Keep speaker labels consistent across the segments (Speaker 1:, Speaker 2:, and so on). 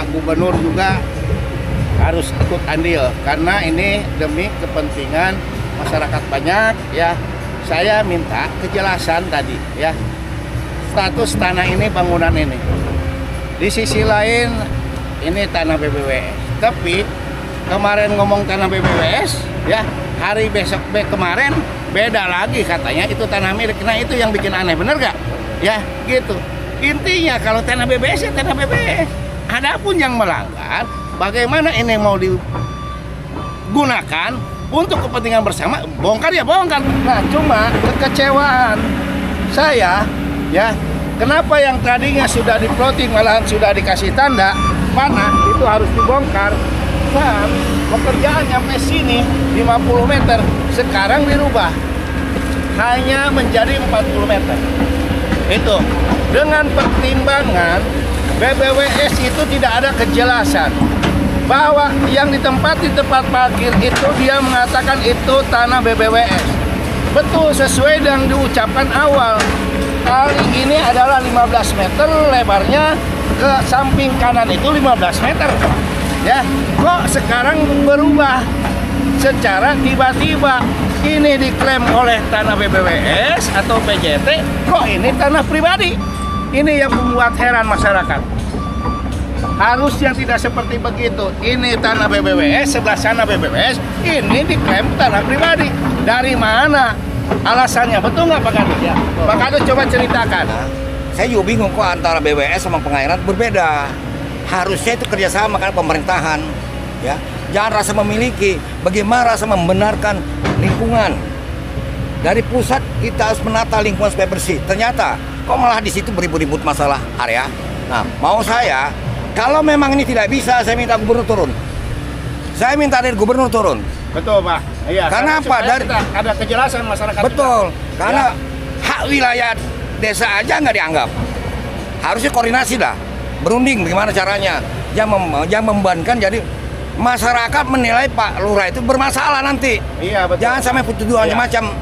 Speaker 1: Pak Gubernur juga harus ikut andil karena ini demi kepentingan masyarakat banyak ya. Saya minta kejelasan tadi ya, status tanah ini, bangunan ini. Di sisi lain ini tanah BBWS, tapi kemarin ngomong tanah BBWS ya, hari besok kemarin beda lagi katanya itu tanah milik. Nah itu yang bikin aneh, bener gak? Ya gitu. Intinya kalau tanah BBWS ya tanah BBWS. Adapun yang melanggar, bagaimana ini mau digunakan untuk kepentingan bersama, bongkar ya bongkar. Nah cuma kekecewaan saya ya, kenapa yang tadinya sudah di-plotting malahan sudah dikasih tanda panah itu harus dibongkar, dan pekerjaan sampai sini 50 meter sekarang dirubah hanya menjadi 40 meter. Itu dengan pertimbangan BBWS itu tidak ada kejelasan bahwa yang ditempati tempat parkir itu dia mengatakan itu tanah BBWS. Betul, sesuai yang diucapkan awal. Kali ini adalah 15 meter lebarnya, ke samping kanan itu 15 meter. Ya, kok sekarang berubah secara tiba-tiba? Ini diklaim oleh tanah BBWS atau PJT, kok ini tanah pribadi? Ini yang membuat heran masyarakat. Harusnya tidak seperti begitu. Ini tanah BBWS, sebelah sana BBWS, ini diklaim tanah pribadi. Dari mana alasannya? Betul nggak Pak Kadus ya? Pak Kadus coba ceritakan.
Speaker 2: Saya juga bingung kok antara BBWS sama pengairan berbeda. Harusnya itu kerjasama kan pemerintahan, ya. Jangan rasa memiliki, bagaimana rasa membenarkan lingkungan. Dari pusat kita harus menata lingkungan supaya bersih. Ternyata kok malah di situ beribut-ribut masalah area. Nah, mau saya, kalau memang ini tidak bisa, saya minta gubernur turun. Saya minta dari gubernur turun.
Speaker 1: Betul Pak. Iya.
Speaker 2: Karena apa? Dari
Speaker 1: ada kejelasan masyarakat.
Speaker 2: Betul.
Speaker 1: Juga.
Speaker 2: Karena
Speaker 1: Ya.
Speaker 2: hak wilayah desa aja nggak dianggap. Harusnya koordinasi lah, berunding bagaimana caranya. Jangan membebankan. Jadi masyarakat menilai Pak Lurah itu bermasalah nanti.
Speaker 1: Iya betul.
Speaker 2: Jangan sampai tuduhan macam.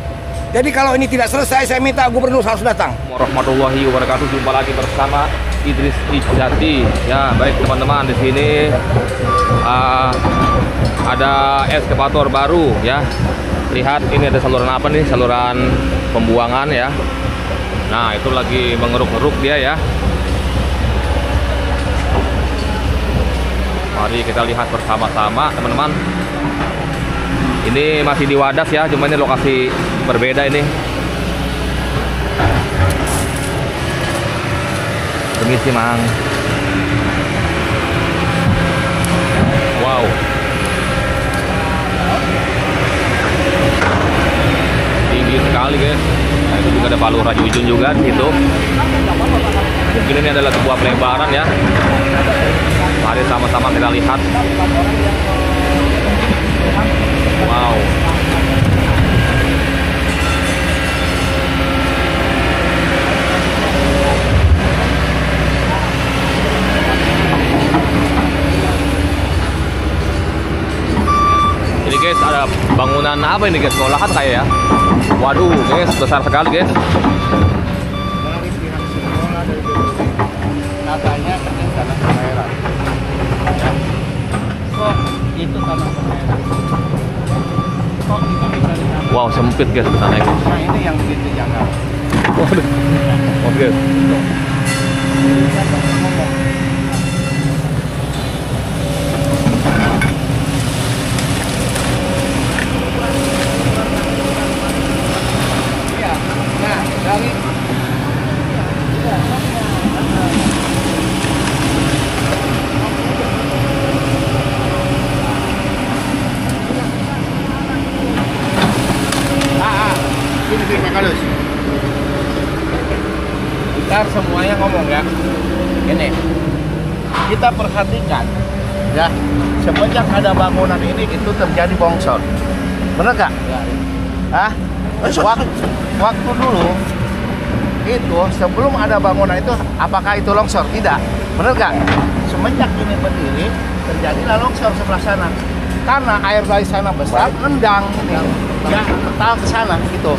Speaker 2: Jadi kalau ini tidak selesai, saya minta gubernur harus datang.
Speaker 3: Warahmatullahi wabarakatuh. Jumpa lagi bersama Idris Ijati. Ya, baik teman-teman, di sini ada eskavator baru ya. Lihat ini ada saluran apa nih? Saluran pembuangan ya. Nah, itu lagi mengeruk-ngeruk dia ya. Mari kita lihat bersama-sama teman-teman. Ini masih di Wadas ya, cuma ini lokasi berbeda ini. Permisi Mang. Wow. Tinggi sekali guys. Nah, itu juga ada Pak Lurah Jujun juga di situ. Mungkin ini adalah sebuah pelebaran ya. Mari sama-sama kita lihat. Wow. Ini guys ada bangunan apa ini guys? Sekolahan kayak ya. Waduh guys, besar sekali guys.
Speaker 1: Dari pihak sekolah dari BBWS katanya ini tanah pengairan. Ya. Kok itu tanah pengairan? Kok kita bisa di sana?
Speaker 3: Wow, sempit guys ke sana guys.
Speaker 1: Nah ini yang begitu jangan.
Speaker 3: Waduh. Oke.
Speaker 1: Iya. Nah dari ini Pak Kadus. Ntar semuanya ngomong ya. Ini kita perhatikan ya, semenjak ada bangunan ini itu terjadi bongsor. Bener gak? Hah? Waktu dulu itu sebelum ada bangunan itu apakah itu longsor? Tidak. Bener gak? Semenjak ini berdiri terjadilah longsor sebelah sana. Karena air dari sana besar, rendang ini. Ya, mental ke sana gitu.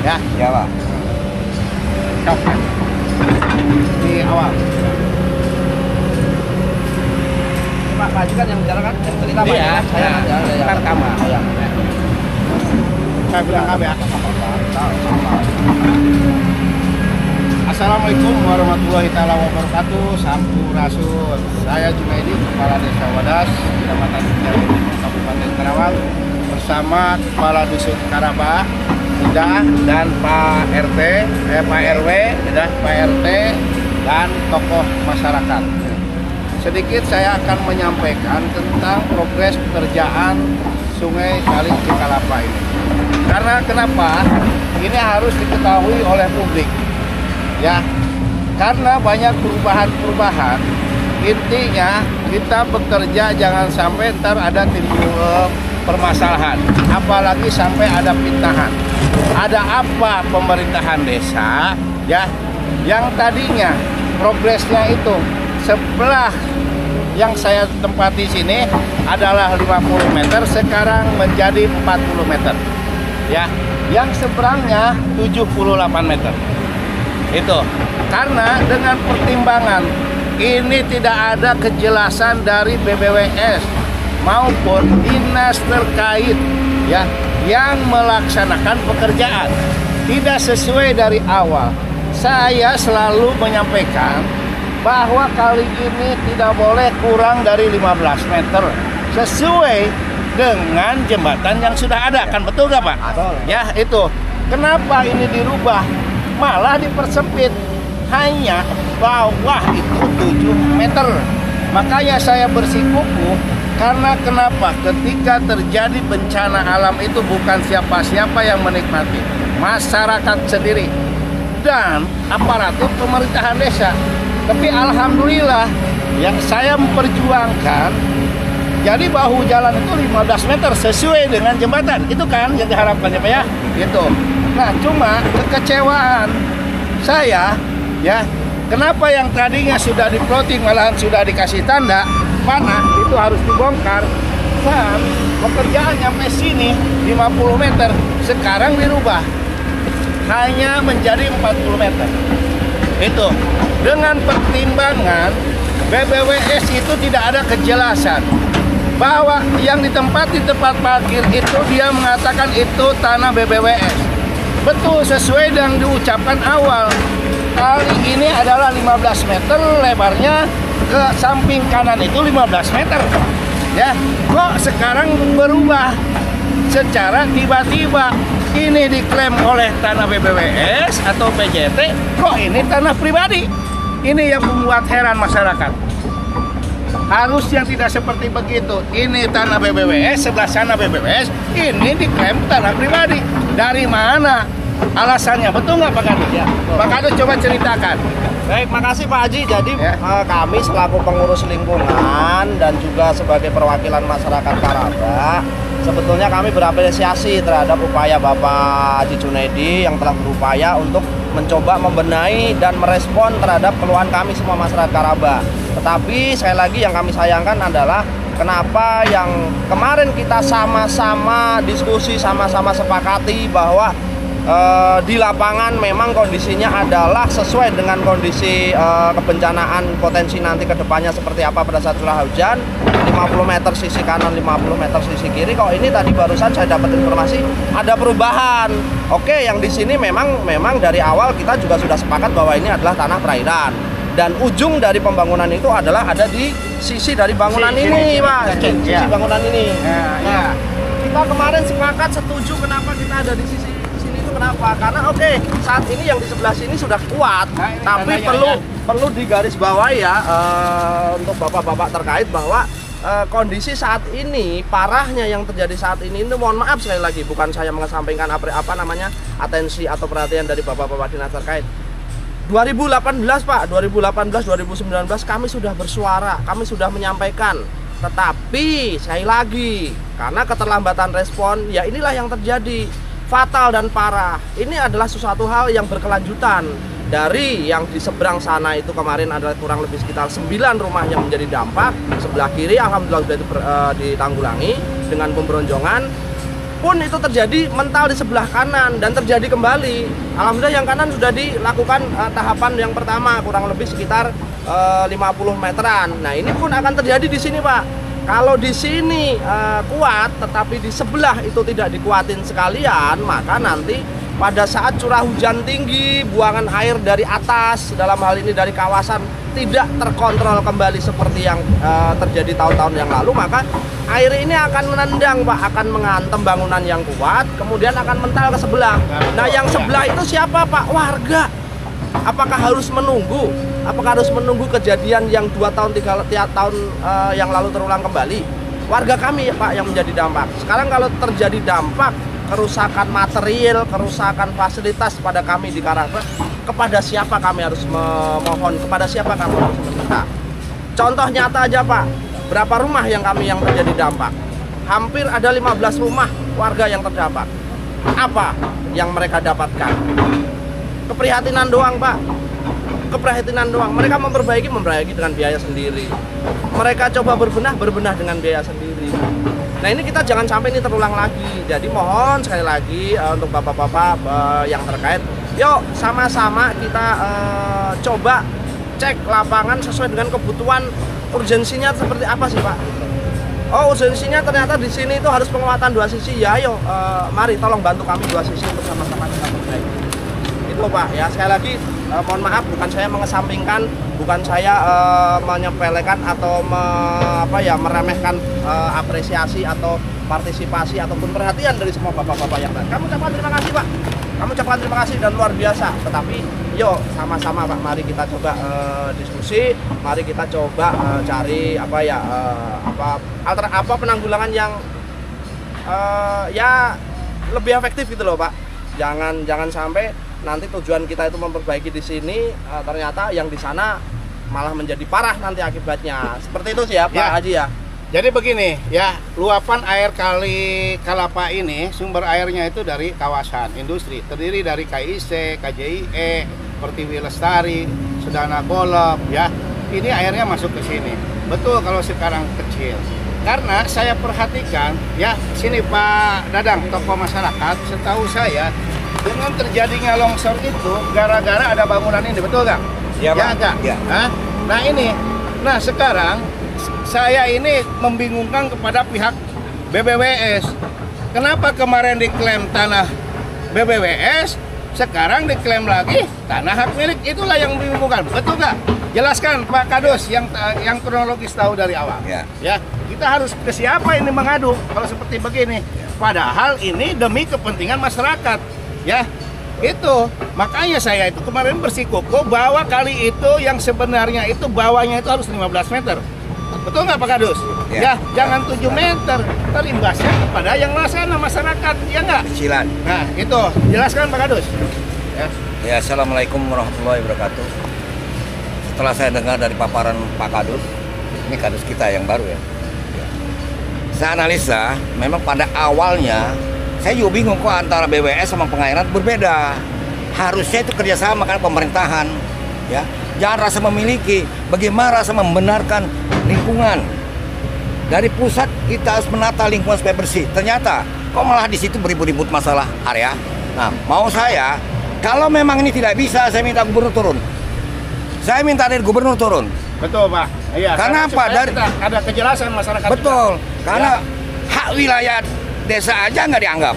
Speaker 1: Ya.
Speaker 2: Ya Pak.
Speaker 1: Di awal.
Speaker 4: Pak Haji kan yang bicara kan, yang cerita Pak
Speaker 1: Iya,
Speaker 4: Haji kan, saya
Speaker 1: ntar kamu.
Speaker 4: Iya.
Speaker 1: Saya bilang kami ya. Assalamualaikum warahmatullahi wabarakatuh. Sampurasun. Saya Junaidi, Kepala Desa Wadas, Kecamatan Cicahem, Kabupaten Karawang, bersama Kepala Dusun Karaba, dan Pak RT, Pak RW, Pak RT, dan tokoh masyarakat. Sedikit saya akan menyampaikan tentang progres pekerjaan Sungai Kali Cikalapa ini. Karena kenapa? Ini harus diketahui oleh publik. Ya, karena banyak perubahan-perubahan. Intinya kita bekerja jangan sampai ntar ada timbul permasalahan, apalagi sampai ada fitnahan. Ada apa pemerintahan desa ya yang tadinya progresnya itu sebelah yang saya tempati sini adalah 50 meter, sekarang menjadi 40 meter. Ya, yang seberangnya 78 meter. Itu karena dengan pertimbangan ini tidak ada kejelasan dari BBWS maupun dinas terkait ya yang melaksanakan pekerjaan tidak sesuai dari awal. Saya selalu menyampaikan bahwa kali ini tidak boleh kurang dari 15 meter sesuai dengan jembatan yang sudah ada, kan betul nggak Pak?
Speaker 4: Betul.
Speaker 1: Ya itu. Kenapa ini dirubah? Malah dipersempit, hanya bawah itu 7 meter. Makanya saya bersikukuh, karena kenapa? Ketika terjadi bencana alam itu bukan siapa-siapa yang menikmati, masyarakat sendiri dan aparatur pemerintahan desa. Tapi alhamdulillah yang saya memperjuangkan, jadi bahu jalan itu 15 meter sesuai dengan jembatan. Itu kan yang diharapkan ya Pak ya? Gitu. Nah, cuma kekecewaan saya ya, kenapa yang tadinya sudah di-plotting malahan sudah dikasih tanda panah itu harus dibongkar, dan pekerjaan sampai sini 50 meter sekarang dirubah hanya menjadi 40 meter. Itu dengan pertimbangan BBWS itu tidak ada kejelasan bahwa yang ditempati tempat parkir itu dia mengatakan itu tanah BBWS. Betul, sesuai yang diucapkan awal. Kali ini adalah 15 meter lebarnya, ke samping kanan itu 15 meter. Ya, kok sekarang berubah secara tiba-tiba? Ini diklaim oleh tanah BBWS atau PJT, kok ini tanah pribadi? Ini yang membuat heran masyarakat. Harusnya tidak seperti begitu. Ini tanah BBWS, sebelah sana BBWS, ini diklaim tanah pribadi. Dari mana alasannya? Betul nggak Pak Kadus? Ya, Pak Kadus coba ceritakan.
Speaker 4: Baik, makasih Pak Haji. Jadi
Speaker 1: Ya.
Speaker 4: kami selaku pengurus lingkungan dan juga sebagai perwakilan masyarakat Karaba, sebetulnya kami berapresiasi terhadap upaya Bapak Haji Junaidi yang telah berupaya untuk mencoba membenahi dan merespon terhadap keluhan kami semua masyarakat Karaba. Tetapi sekali lagi yang kami sayangkan adalah kenapa yang kemarin kita sama-sama diskusi, sama-sama sepakati bahwa di lapangan memang kondisinya adalah sesuai dengan kondisi kebencanaan potensi nanti ke depannya seperti apa pada saat curah hujan, 50 meter sisi kanan, 50 meter sisi kiri. Kok ini tadi barusan saya dapat informasi ada perubahan. Oke, yang di sini memang dari awal kita juga sudah sepakat bahwa ini adalah tanah perairan. Dan ujung dari pembangunan itu adalah ada di sisi dari bangunan ini, Pak. Sisi bangunan ini. Nah, kita kemarin sepakat setuju kenapa kita ada di sisi sini itu kenapa? Karena oke, saat ini yang di sebelah sini sudah kuat, tapi perlu digarisbawahi ya untuk bapak-bapak terkait bahwa kondisi saat ini, parahnya yang terjadi saat ini, itu mohon maaf sekali lagi, bukan saya mengesampingkan atensi atau perhatian dari bapak-bapak dinas terkait. 2018 Pak, 2018-2019 kami sudah bersuara, kami sudah menyampaikan. Tetapi sekali lagi, karena keterlambatan respon, ya inilah yang terjadi, fatal dan parah. Ini adalah sesuatu hal yang berkelanjutan. Dari yang di seberang sana itu kemarin adalah kurang lebih sekitar 9 rumah yang menjadi dampak. Sebelah kiri alhamdulillah sudah ditanggulangi dengan pemberonjongan. Pun itu terjadi mental di sebelah kanan dan terjadi kembali. Alhamdulillah yang kanan sudah dilakukan tahapan yang pertama kurang lebih sekitar 50 meteran. Nah, ini pun akan terjadi di sini, Pak. kalau di sini kuat, tetapi di sebelah itu tidak dikuatin sekalian, maka nanti pada saat curah hujan tinggi, buangan air dari atas, dalam hal ini dari kawasan, tidak terkontrol kembali seperti yang terjadi tahun-tahun yang lalu, maka air ini akan menendang, Pak, akan menghantam bangunan yang kuat, kemudian akan mental ke sebelah. Nah, yang sebelah itu siapa, Pak? Warga. Apakah harus menunggu? Apakah harus menunggu kejadian yang 2 tahun, 3 tahun yang lalu terulang kembali? Warga kami, Pak, yang menjadi dampak. Sekarang kalau terjadi dampak, kerusakan material, kerusakan fasilitas pada kami di Karangtengah, kepada siapa kami harus memohon, kepada siapa kami harus meminta? Contoh nyata aja, Pak, berapa rumah yang terjadi dampak? Hampir ada 15 rumah warga yang terdampak. Apa yang mereka dapatkan? Keprihatinan doang, Pak. Keprihatinan doang. Mereka memperbaiki dengan biaya sendiri. Mereka coba berbenah dengan biaya sendiri. Nah, ini kita jangan sampai ini terulang lagi. Jadi mohon sekali lagi untuk bapak-bapak yang terkait, yuk sama-sama kita coba cek lapangan sesuai dengan kebutuhan. Urgensinya seperti apa sih, Pak? Oh, urgensinya ternyata di sini itu harus penguatan 2 sisi. Ya, ayo mari tolong bantu kami 2 sisi untuk sama-sama kita perbaiki. Itu, Pak. Ya, sekali lagi mohon maaf, bukan saya mengesampingkan, bukan saya menyepelekan atau meremehkan apresiasi atau partisipasi ataupun perhatian dari semua bapak-bapak yang tadi. Kami ucapkan terima kasih, Pak. Kami ucapkan terima kasih dan luar biasa. Tetapi yuk sama-sama, Pak, mari kita coba diskusi, mari kita coba cari apa penanggulangan yang ya lebih efektif gitu loh, Pak. Jangan sampai nanti tujuan kita itu memperbaiki di sini, ternyata yang di sana malah menjadi parah nanti akibatnya. Seperti itu sih ya, Pak Haji ya.
Speaker 1: Jadi begini ya, luapan air Kali Kalapa ini sumber airnya itu dari kawasan industri, terdiri dari KIC, KJIE, Pertiwi Lestari, Sedana Golop ya. Ini airnya masuk ke sini. Betul kalau sekarang kecil. Karena saya perhatikan ya, sini Pak Dadang, tokoh masyarakat, setahu saya dengan terjadinya longsor itu gara-gara ada bangunan ini, betul nggak?
Speaker 2: Ya, Pak.
Speaker 1: Enggak?
Speaker 2: Ya.
Speaker 1: Nah ini, sekarang saya ini membingungkan kepada pihak BBWS. Kenapa kemarin diklaim tanah BBWS, sekarang diklaim lagi tanah hak milik? Itulah yang membingungkan, betul nggak? Jelaskan Pak Kadus yang kronologis tahu dari awal. Ya, kita harus ke siapa ini mengadu kalau seperti begini? Padahal ini demi kepentingan masyarakat. Ya, itu makanya saya itu kemarin bersikukuh bahwa kali itu yang sebenarnya itu bawahnya itu harus 15 meter. Betul nggak Pak Kadus? Ya, jangan 7 meter, terimbasnya kepada yang laksana masyarakat, ya nggak?
Speaker 2: Kecilan.
Speaker 1: Nah, itu jelaskan Pak Kadus.
Speaker 2: Ya, assalamualaikum warahmatullahi wabarakatuh. Setelah saya dengar dari paparan Pak Kadus, ini Kadus kita yang baru ya. Saya analisa, memang pada awalnya saya juga bingung kok antara BWS sama pengairan berbeda. Harusnya itu kerjasama karena pemerintahan, ya. Jangan rasa memiliki, bagaimana rasa membenarkan lingkungan. Dari pusat kita harus menata lingkungan supaya bersih. Ternyata kok malah di situ beribut-ribut masalah area. Nah, mau saya, kalau memang ini tidak bisa, saya minta gubernur turun. Saya minta dari gubernur turun.
Speaker 1: Betul Pak. Iya.
Speaker 2: Karena apa? Dari
Speaker 1: ada kejelasan masyarakat.
Speaker 2: Betul.
Speaker 1: Juga.
Speaker 2: Karena hak wilayah desa aja nggak dianggap.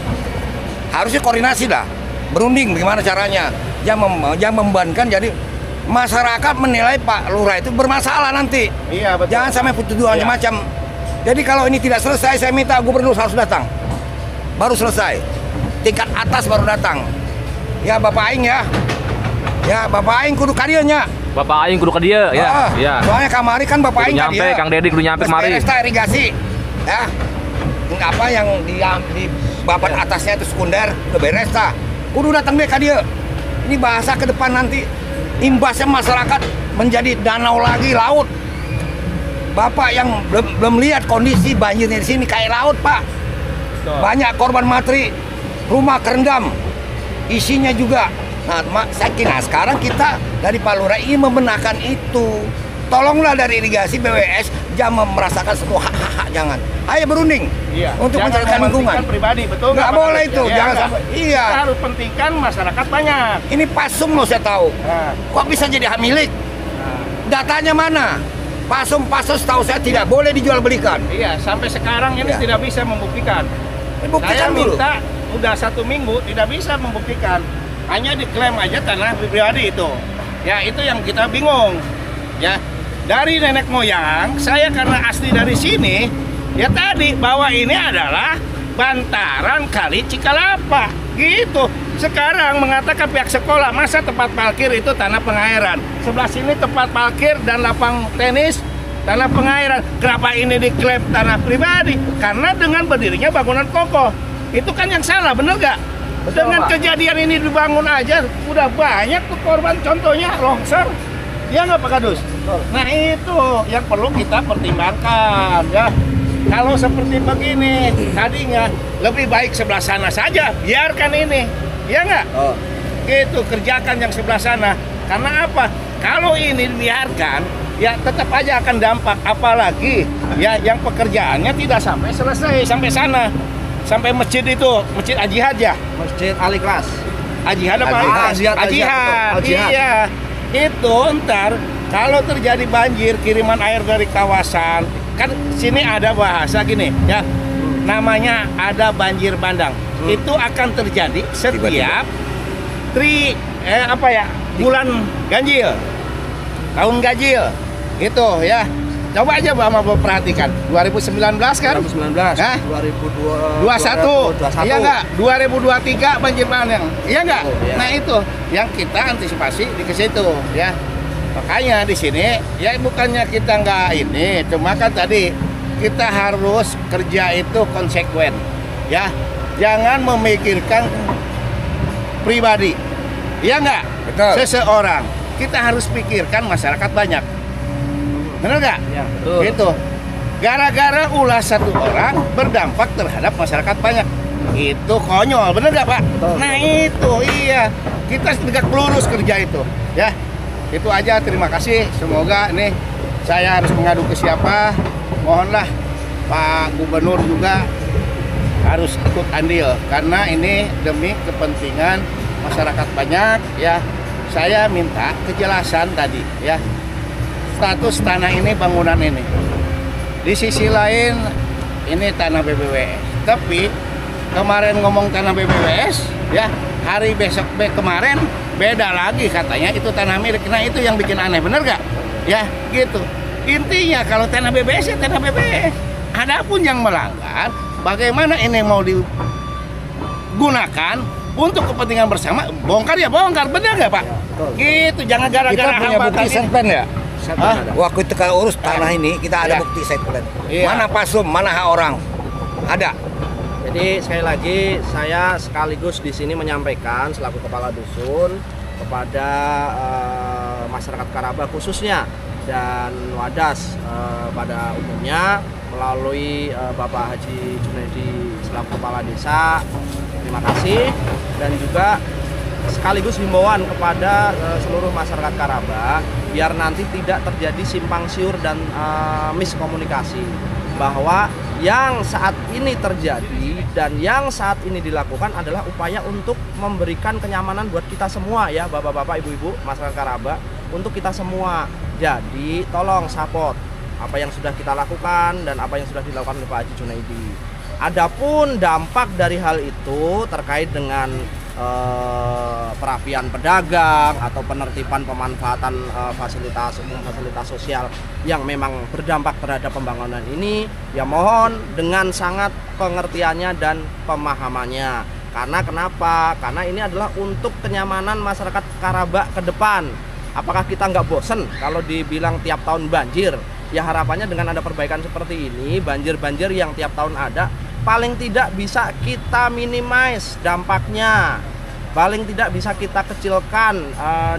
Speaker 2: Harusnya koordinasi lah, berunding bagaimana caranya. Jangan membebankan, jadi masyarakat menilai Pak Lurah itu bermasalah nanti.
Speaker 1: Iya, betul.
Speaker 2: Jangan sampai tuduhan macam. Jadi kalau ini tidak selesai, saya minta gubernur harus datang. Baru selesai. Tingkat atas baru datang. Ya Bapak Aing ya. Ya Bapak Aing kudu kadieunya.
Speaker 3: Bapak Aing kudu ke dia ya. Iya.
Speaker 2: Soalnya kamari kan Bapak Aing
Speaker 3: nyampe, Kang Dedi kudu nyampe kemari.
Speaker 2: Resta irigasi. Ya. Apa yang di bapan atasnya itu sekunder ke beresta. Kudu datang deh ka dieu. Ini bahasa ke depan nanti imbasnya masyarakat menjadi danau lagi, laut. Bapak yang belum lihat kondisi banjirnya di sini kayak laut, Pak. Banyak korban mati, rumah kerendam, isinya juga. Nah, saya kira sekarang kita dari Pak Lurah ingin membenarkan itu. Tolonglah dari irigasi BWS, jangan merasakan satu hak-hak, jangan. Ayo berunding untuk mencarikan lingkungan.
Speaker 1: Pribadi, betul
Speaker 2: nggak boleh itu, jangan sampai. Iya.
Speaker 1: Kita harus pentingkan masyarakat banyak.
Speaker 2: Ini pasung loh saya tahu. Kok bisa jadi hak milik? Datanya mana? Pasum setahu saya tidak boleh dijual belikan.
Speaker 1: Iya, sampai sekarang ini
Speaker 2: Iya.
Speaker 1: tidak bisa membuktikan. Saya
Speaker 2: Buktikan dulu.
Speaker 1: minta udah 1 minggu tidak bisa membuktikan. Hanya diklaim aja tanah pribadi itu. Ya, itu yang kita bingung. Ya, dari nenek moyang saya karena asli dari sini, ya tadi bahwa ini adalah bantaran Kali Cikalapa. Gitu. Sekarang mengatakan pihak sekolah, masa tempat parkir itu tanah pengairan. Sebelah sini tempat parkir dan lapang tenis, tanah pengairan. Kenapa ini diklaim tanah pribadi? Karena dengan berdirinya bangunan kokoh. Itu kan yang salah, bener gak?
Speaker 4: Betul,
Speaker 1: Dengan
Speaker 4: Pak.
Speaker 1: kejadian ini dibangun aja, udah banyak tuh korban, contohnya longsor. Ya nggak Pak Kadus? Nah itu yang perlu kita pertimbangkan ya. Kalau seperti begini, tadinya lebih baik sebelah sana saja, biarkan ini. Ya nggak?
Speaker 4: Oh.
Speaker 1: Gitu, kerjakan yang sebelah sana. Karena apa? Kalau ini dibiarkan, ya tetap aja akan dampak. Apalagi ya yang pekerjaannya tidak sampai selesai sampai sana, sampai masjid itu, masjid Al-Jihad ya.
Speaker 4: Masjid Al-Ikhlas.
Speaker 1: Al-Jihad apa?
Speaker 4: Al-Jihad.
Speaker 1: Al-Jihad.
Speaker 4: Al-Jihad.
Speaker 1: Iya. Itu ntar kalau terjadi banjir, kiriman air dari kawasan, kan sini ada bahasa gini ya. Namanya ada banjir bandang. Itu akan terjadi setiap bulan ganjil. Tahun ganjil. Gitu ya. Coba aja Bapak perhatikan 2019 kan?
Speaker 4: 2019,
Speaker 1: Hah?
Speaker 4: 2021.
Speaker 1: 21. Iya enggak? 2023 banjir bandang. Iya enggak?
Speaker 4: Oh, iya.
Speaker 1: Nah itu yang kita antisipasi di ke situ ya. Makanya di sini ya bukannya kita nggak ini, cuma kan tadi kita harus kerja itu konsekuen ya. Jangan memikirkan pribadi. Iya enggak?
Speaker 2: Betul.
Speaker 1: Seseorang. Kita harus pikirkan masyarakat banyak. Benar nggak?
Speaker 4: Ya, betul.
Speaker 1: Gitu. Gara-gara ulah satu orang berdampak terhadap masyarakat banyak. Itu konyol, bener nggak Pak?
Speaker 4: Betul.
Speaker 1: Nah itu, iya. Kita tegak lurus kerja itu. Ya, itu aja. Terima kasih. Semoga nih saya harus mengadu ke siapa. Mohonlah Pak Gubernur juga harus ikut andil. Karena ini demi kepentingan masyarakat banyak. Ya, saya minta kejelasan tadi. Ya, status tanah ini, bangunan ini. Di sisi lain ini tanah BBWS. Tapi kemarin ngomong tanah BBWS, ya hari besok kemarin beda lagi katanya itu tanah milik. Nah itu yang bikin aneh, bener gak? Ya gitu. Intinya kalau tanah BBWS ya tanah BBWS. Adapun yang melanggar, bagaimana ini mau digunakan untuk kepentingan bersama, bongkar ya bongkar, bener gak Pak?
Speaker 4: betul.
Speaker 1: Gitu, jangan gara-gara
Speaker 2: Kita punya bukti
Speaker 1: ini.
Speaker 2: setpen ya.
Speaker 1: Hah?
Speaker 2: Waktu itu kalau urus tanah ini kita ada
Speaker 1: Iya.
Speaker 2: bukti setpen.
Speaker 1: Iya.
Speaker 2: Mana pasum, mana hak orang. Ada.
Speaker 4: Jadi sekali lagi saya sekaligus di sini menyampaikan selaku kepala dusun kepada masyarakat Karaba khususnya dan Wadas pada umumnya melalui Bapak Haji Junaidi selaku kepala desa. Terima kasih dan juga sekaligus himbauan kepada seluruh masyarakat Karaba biar nanti tidak terjadi simpang siur dan miskomunikasi bahwa yang saat ini terjadi dan yang saat ini dilakukan adalah upaya untuk memberikan kenyamanan buat kita semua ya bapak-bapak, ibu-ibu, masyarakat Karaba, untuk kita semua. Jadi tolong support apa yang sudah kita lakukan dan apa yang sudah dilakukan oleh Pak Haji Junaidi. Adapun dampak dari hal itu terkait dengan perapian pedagang atau penertiban pemanfaatan fasilitas umum, fasilitas sosial yang memang berdampak terhadap pembangunan ini, ya mohon dengan sangat pengertiannya dan pemahamannya. Karena kenapa? Karena ini adalah untuk kenyamanan masyarakat Karaba ke depan. Apakah kita nggak bosen kalau dibilang tiap tahun banjir? Ya harapannya dengan ada perbaikan seperti ini, banjir-banjir yang tiap tahun ada, paling tidak bisa kita minimize dampaknya. Paling tidak bisa kita kecilkan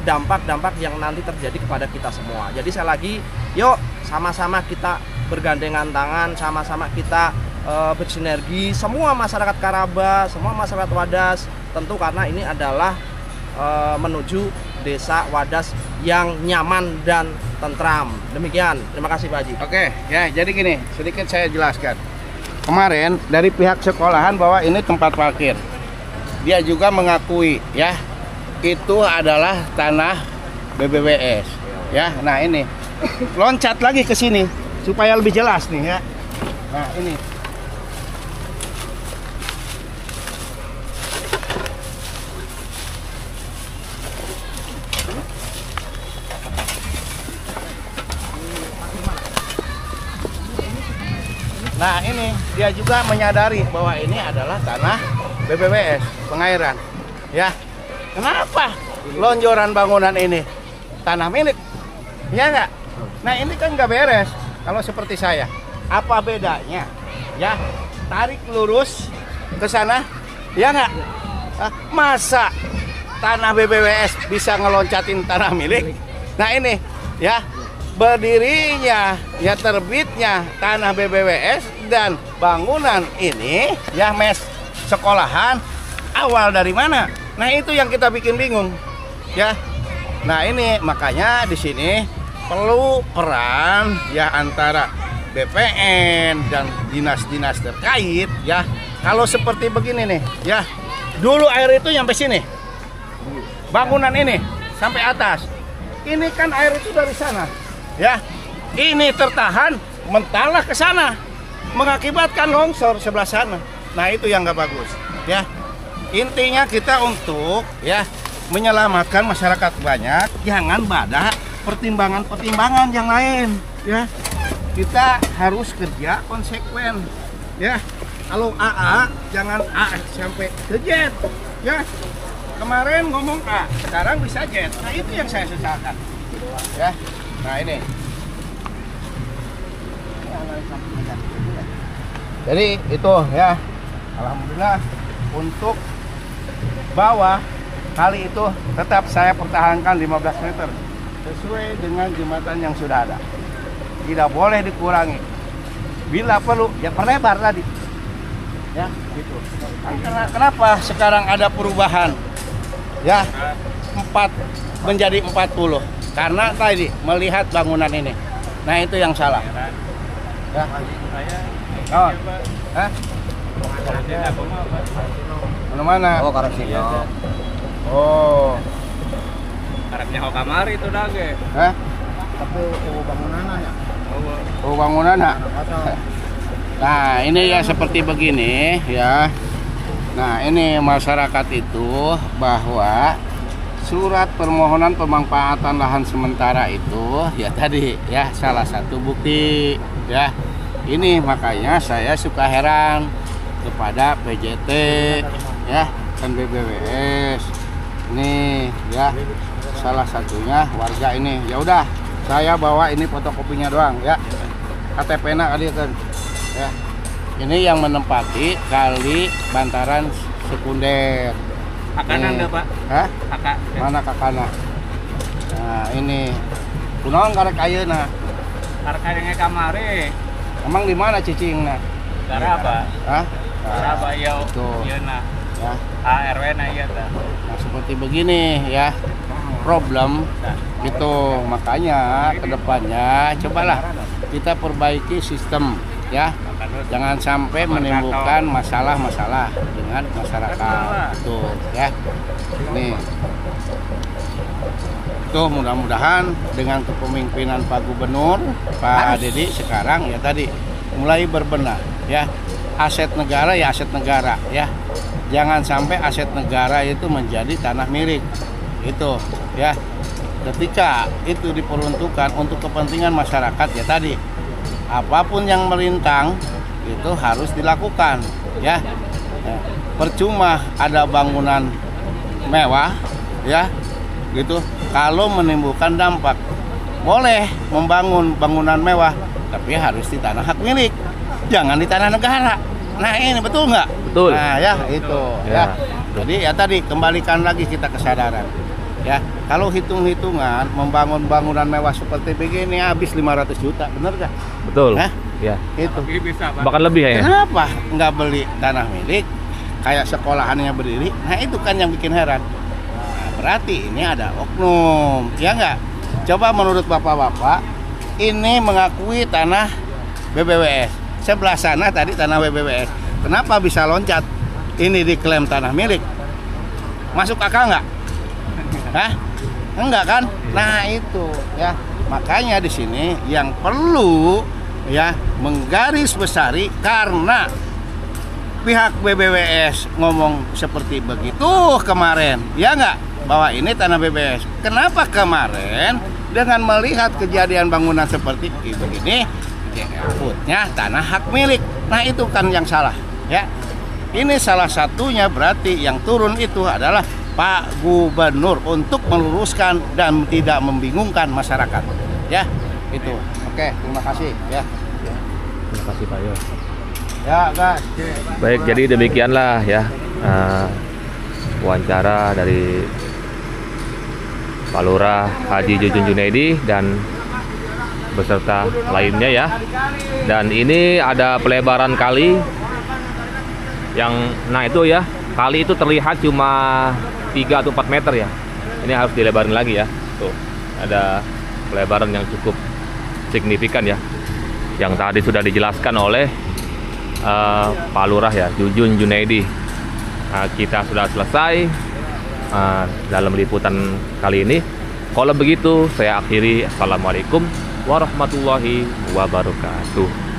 Speaker 4: dampak-dampak yang nanti terjadi kepada kita semua. Jadi sekali lagi, yuk sama-sama kita bergandengan tangan, sama-sama kita bersinergi. Semua masyarakat Karaba, semua masyarakat Wadas, tentu karena ini adalah menuju desa Wadas yang nyaman dan tentram. Demikian, terima kasih Pak Haji.
Speaker 1: Oke, ya jadi gini, sedikit saya jelaskan. Kemarin dari pihak sekolahan bahwa ini tempat parkir. Dia juga mengakui ya itu adalah tanah BBWS. Ya, nah ini loncat lagi ke sini supaya lebih jelas nih ya. Nah, ini. Nah, ini dia juga menyadari bahwa ini adalah tanah BBWS, pengairan. Ya. Kenapa lonjoran bangunan ini tanah milik? Ya enggak? Nah, ini kan nggak beres. Kalau seperti saya, apa bedanya? Ya, tarik lurus ke sana. Ya enggak? Masa tanah BBWS bisa ngeloncatin tanah milik? Nah, ini ya, berdirinya, ya terbitnya tanah BBWS dan bangunan ini, ya mes sekolahan, awal dari mana? Nah, itu yang kita bikin bingung, ya. Nah, ini makanya di sini perlu peran ya antara BPN dan dinas-dinas terkait, ya. Kalau seperti begini nih, ya. Dulu air itu sampai sini. Bangunan ini sampai atas. Ini kan air itu dari sana. Ya, ini tertahan mentahlah ke sana, mengakibatkan longsor sebelah sana. Nah, itu yang nggak bagus. Ya, intinya kita untuk ya menyelamatkan masyarakat banyak, jangan pada pertimbangan-pertimbangan yang lain. Ya, kita harus kerja konsekuen. Ya, kalau AA jangan A sampai ke Z. Ya, kemarin ngomong A, sekarang bisa Z. Nah, itu yang saya sesalkan. Ya. Nah, ini. Jadi itu ya. Alhamdulillah untuk bawah kali itu tetap saya pertahankan 15 meter sesuai dengan jembatan yang sudah ada. Tidak boleh dikurangi. Bila perlu ya perlebar tadi. Ya, gitu. Kenapa sekarang ada perubahan? Ya, 4 menjadi 40. Karena tadi melihat bangunan ini. Nah, itu yang salah. Ya. Oh. Hah? Mana?
Speaker 2: Oh, Karasino.
Speaker 1: Oh.
Speaker 3: Karepnya ho kamari itu dage.
Speaker 1: Hah?
Speaker 4: Tapi bangunannya ya.
Speaker 1: Oh, bangunan. Nah, ini ya seperti begini ya. Nah, ini masyarakat itu bahwa surat permohonan pemanfaatan lahan sementara itu ya tadi ya salah satu bukti ya. Ini makanya saya suka heran kepada PJT ya dan BBWS. Ini ya salah satunya warga ini. Ya udah, saya bawa ini fotokopinya doang ya. KTP-na kali kan. Ya. Ini yang menempati kali bantaran sekunder.
Speaker 3: Kakana enggak, Pak?
Speaker 1: Hah?
Speaker 3: Kakak.
Speaker 1: Mana kakana? Nah, ini kunaon karek ayeuna?
Speaker 3: Karek aya kamari.
Speaker 1: Emang di mana cicingna?
Speaker 3: Daraba.
Speaker 1: Hah?
Speaker 3: Daraba ya.
Speaker 1: Tuh.
Speaker 3: Yeuna.
Speaker 1: Ya.
Speaker 3: ARW na ieu tah.
Speaker 1: Nah, seperti begini ya. Problem itu makanya kedepannya cobalah kita perbaiki sistem ya. Jangan sampai menimbulkan masalah-masalah dengan masyarakat. Tuh ya. Nih. Tuh mudah-mudahan dengan kepemimpinan Pak Gubernur, Pak Dedi sekarang ya tadi mulai berbenah ya. Aset negara ya aset negara ya. Jangan sampai aset negara itu menjadi tanah milik. Itu ya. Ketika itu diperuntukkan untuk kepentingan masyarakat ya tadi apapun yang melintang itu harus dilakukan ya. Percuma ada bangunan mewah ya gitu kalau menimbulkan dampak. Boleh membangun bangunan mewah tapi harus di tanah hak milik, jangan di tanah negara. Nah, ini betul nggak?
Speaker 3: Betul.
Speaker 1: Nah ya itu ya. Jadi ya tadi kembalikan lagi kita kesadaran ya. Kalau hitung-hitungan membangun bangunan mewah seperti begini habis 500 juta, bener nggak?
Speaker 3: Betul.
Speaker 1: Hah?
Speaker 3: Ya.
Speaker 1: Itu.
Speaker 3: Bisa, Pak. Bahkan lebih ya.
Speaker 1: Kenapa nggak beli tanah milik kayak sekolahannya berdiri? Nah, itu kan yang bikin heran. Nah, berarti ini ada oknum, ya nggak? Coba menurut bapak-bapak, ini mengakui tanah BBWS. Sebelah sana tadi tanah BBWS. Kenapa bisa loncat? Ini diklaim tanah milik. Masuk akal nggak? Hah? Enggak kan? Nah, itu ya. Makanya di sini yang perlu ya menggaris besari, karena pihak BBWS ngomong seperti begitu kemarin, ya nggak, bahwa ini tanah BBWS. Kenapa kemarin dengan melihat kejadian bangunan seperti begini, disebutnya tanah hak milik? Nah itu kan yang salah, ya. Ini salah satunya berarti yang turun itu adalah Pak Gubernur untuk meluruskan dan tidak membingungkan masyarakat, ya. Itu. Oke, terima kasih, ya.
Speaker 3: Terima kasih Pak Yo.
Speaker 1: Ya, guys.
Speaker 3: Baik, jadi demikianlah ya wawancara dari Pak Lurah Haji Jujun Junaidi dan beserta lainnya ya. Dan ini ada pelebaran kali yang, nah itu ya, kali itu terlihat cuma 3 atau 4 meter ya. Ini harus dilebarin lagi ya. Tuh, ada pelebaran yang cukup signifikan ya, yang tadi sudah dijelaskan oleh Pak Lurah ya, Jujun Junaidi. Kita sudah selesai dalam liputan kali ini. Kalau begitu saya akhiri. Assalamualaikum warahmatullahi wabarakatuh.